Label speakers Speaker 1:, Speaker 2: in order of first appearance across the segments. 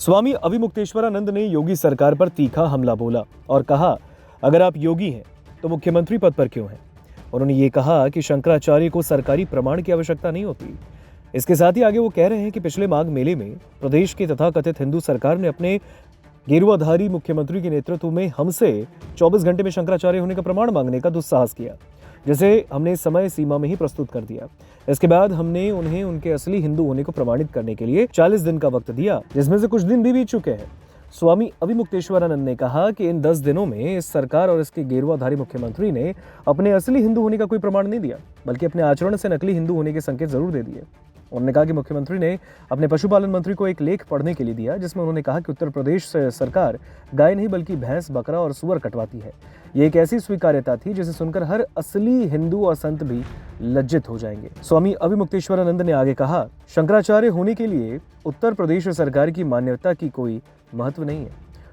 Speaker 1: स्वामी अभिमुक्तेश्वरानंद ने योगी सरकार पर तीखा हमला बोला और कहा, अगर आप योगी हैं तो मुख्यमंत्री पद पर क्यों हैं। उन्होंने ये कहा कि शंकराचार्य को सरकारी प्रमाण की आवश्यकता नहीं होती। इसके साथ ही आगे वो कह रहे हैं कि पिछले माघ मेले में प्रदेश की तथाकथित हिंदू सरकार ने अपने गेरुआधारी मुख्यमंत्री के नेतृत्व में हमसे 24 घंटे में शंकराचार्य होने का प्रमाण मांगने का दुस्साहस किया, जिसे हमने समय सीमा में ही प्रस्तुत कर दिया। इसके बाद हमने उन्हें उनके असली हिंदू होने को प्रमाणित करने के लिए 40 दिन का वक्त दिया, जिसमें से कुछ दिन भी बीत चुके हैं। स्वामी अभिमुक्तेश्वरानंद ने कहा कि इन 10 दिनों में इस सरकार और इसके गेरुआधारी मुख्यमंत्री ने अपने असली हिंदू होने का कोई प्रमाण नहीं दिया, बल्कि अपने आचरण से नकली हिंदू होने के संकेत जरूर दे दिए। उन्होंने कहा कि मुख्यमंत्री ने अपने पशुपालन मंत्री को एक लेख पढ़ने के लिए दिया, जिसमें उन्होंने कहा कि उत्तर प्रदेश से सरकार गाय नहीं बल्कि भैंस, बकरा और सुअर कटवाती है। ये एक ऐसी स्वीकार्यता थी जिसे सुनकर हर असली हिंदू और संत भी लज्जित हो जाएंगे। स्वामी अभिमुक्तेश्वरानंद ने आगे कहा, शंकराचार्य होने के लिए उत्तर प्रदेश सरकार की मान्यता की कोई महत्व नहीं है।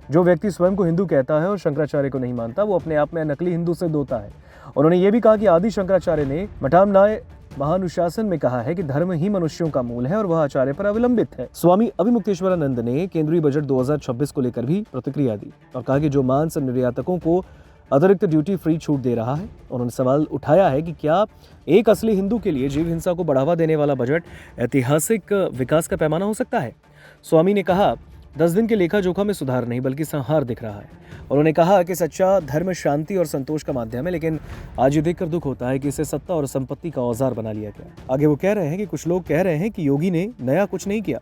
Speaker 1: जो व्यक्ति स्वयं को हिंदू कहता है और शंकराचार्य को नहीं मानता, वो अपने आप में नकली हिंदू से दोता है। उन्होंने ये भी कहा कि आदि शंकराचार्य ने मठामनाय महानुशासन में कहा है कि धर्म ही मनुष्यों का मूल है और वह आचार्य पर अवलंबित है। स्वामी अभिमुक्तेश्वरानंद ने केंद्रीय बजट 2026 को लेकर भी प्रतिक्रिया दी और कहा कि जो मांस निर्यातकों को अतिरिक्त ड्यूटी फ्री छूट दे रहा है, उन्होंने सवाल उठाया है कि क्या एक असली हिंदू के लिए जीव हिंसा को बढ़ावा देने वाला बजट ऐतिहासिक विकास का पैमाना हो सकता है। स्वामी ने कहा, 10 दिन के लेखा जोखा में सुधार नहीं बल्कि संहार दिख रहा है। उन्होंने कहा कि सच्चा धर्म शांति और संतोष का माध्यम है, लेकिन आज ये देखकर दुख होता है कि इसे सत्ता और संपत्ति का औजार बना लिया गया। आगे वो कह रहे हैं कि कुछ लोग कह रहे हैं कि योगी ने नया कुछ नहीं किया,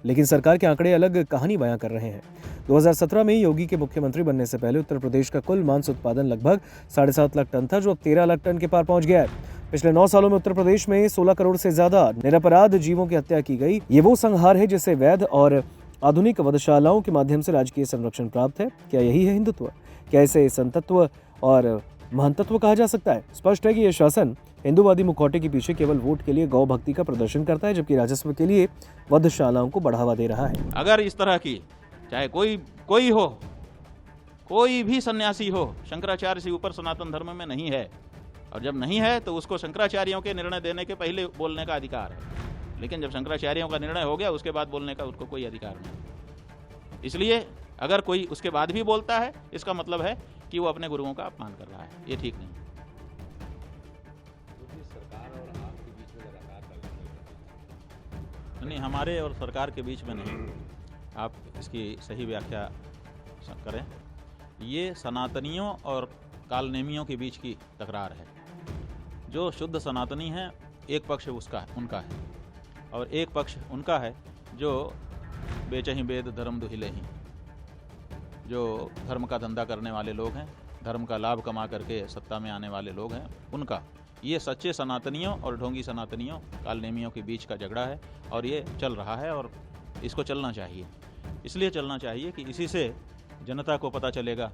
Speaker 1: लेकिन सरकार के आंकड़े अलग कहानी बयां कर रहे हैं। 2017 में योगी के मुख्यमंत्री बनने से पहले उत्तर प्रदेश का कुल मांस उत्पादन लगभग 7.5 लाख टन था, जो अब 13 लाख टन के पार पहुंच गया है। पिछले 9 सालों में उत्तर प्रदेश में 16 करोड़ से ज्यादा निरपराध जीवों की हत्या की गई। ये वो संहार है जिसे वैध और आधुनिक वधशालाओं के माध्यम से राजकीय संरक्षण प्राप्त है। क्या यही है हिंदुत्व? क्या इसे संतत्व और महंतत्व कहा जा सकता है? स्पष्ट है कि यह शासन हिंदूवादी मुखौटे के पीछे केवल वोट के लिए गौ भक्ति का प्रदर्शन करता है, जबकि राजस्व के लिए वधशालाओं को बढ़ावा दे रहा है।
Speaker 2: अगर इस तरह की, चाहे कोई हो, कोई भी सन्यासी हो, शंकराचार्य से ऊपर सनातन धर्म में नहीं है, और जब नहीं है तो उसको शंकराचार्यों के निर्णय देने के पहले बोलने का अधिकार है। लेकिन जब शंकराचार्यों का निर्णय हो गया, उसके बाद बोलने का उसको कोई अधिकार नहीं। इसलिए अगर कोई उसके बाद भी बोलता है, इसका मतलब है कि वो अपने गुरुओं का अपमान कर रहा है। ये ठीक नहीं। नहीं, हमारे और सरकार के बीच में नहीं। आप इसकी सही व्याख्या करें। ये सनातनियों और कालनेमियों के बीच की तकरार है। जो शुद्ध सनातनी है, एक पक्ष उनका है और एक पक्ष उनका है जो बेचही वेद धर्म दुहिले ही, जो धर्म का धंधा करने वाले लोग हैं, धर्म का लाभ कमा करके सत्ता में आने वाले लोग हैं, उनका। ये सच्चे सनातनियों और ढोंगी सनातनियों, कालनेमियों के बीच का झगड़ा है और ये चल रहा है और इसको चलना चाहिए। इसलिए चलना चाहिए कि इसी से जनता को पता चलेगा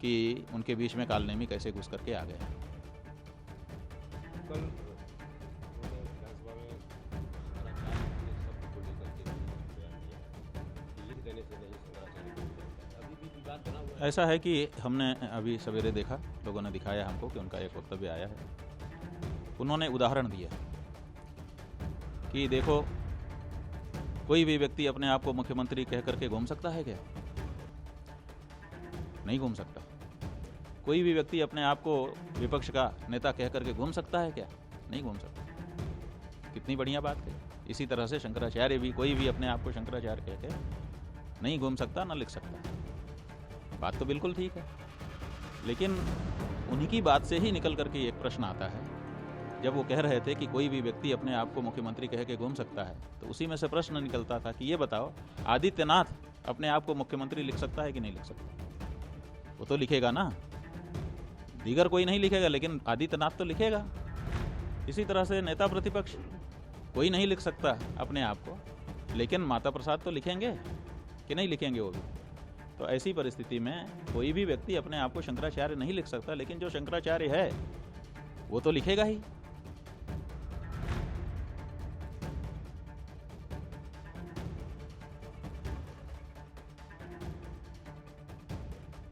Speaker 2: कि उनके बीच में कालनेमी कैसे घुस करके आ गए। ऐसा है कि हमने अभी सवेरे देखा, लोगों ने दिखाया हमको कि उनका एक वक्तव्य आया है। उन्होंने उदाहरण दिया कि देखो, कोई भी व्यक्ति अपने आप को मुख्यमंत्री कह करके घूम सकता है क्या? नहीं घूम सकता। कोई भी व्यक्ति अपने आप को विपक्ष का नेता कह करके घूम सकता है क्या? नहीं घूम सकता। कितनी बढ़िया बात है। इसी तरह से शंकराचार्य भी, कोई भी अपने आप को शंकराचार्य कह के नहीं घूम सकता, ना लिख सकता। बात तो बिल्कुल ठीक है, लेकिन उन्हीं की बात से ही निकल करके एक प्रश्न आता है। जब वो कह रहे थे कि कोई भी व्यक्ति अपने आप को मुख्यमंत्री कह के घूम सकता है, तो उसी में से प्रश्न निकलता था कि ये बताओ, आदित्यनाथ अपने आप को मुख्यमंत्री लिख सकता है कि नहीं लिख सकता? वो तो लिखेगा ना, दीगर कोई नहीं लिखेगा, लेकिन आदित्यनाथ तो लिखेगा। इसी तरह से नेता प्रतिपक्ष कोई नहीं लिख सकता अपने आप को, लेकिन माता प्रसाद तो लिखेंगे कि नहीं लिखेंगे वो भी। तो ऐसी परिस्थिति में कोई भी व्यक्ति अपने आप को शंकराचार्य नहीं लिख सकता, लेकिन जो शंकराचार्य है वो तो लिखेगा ही।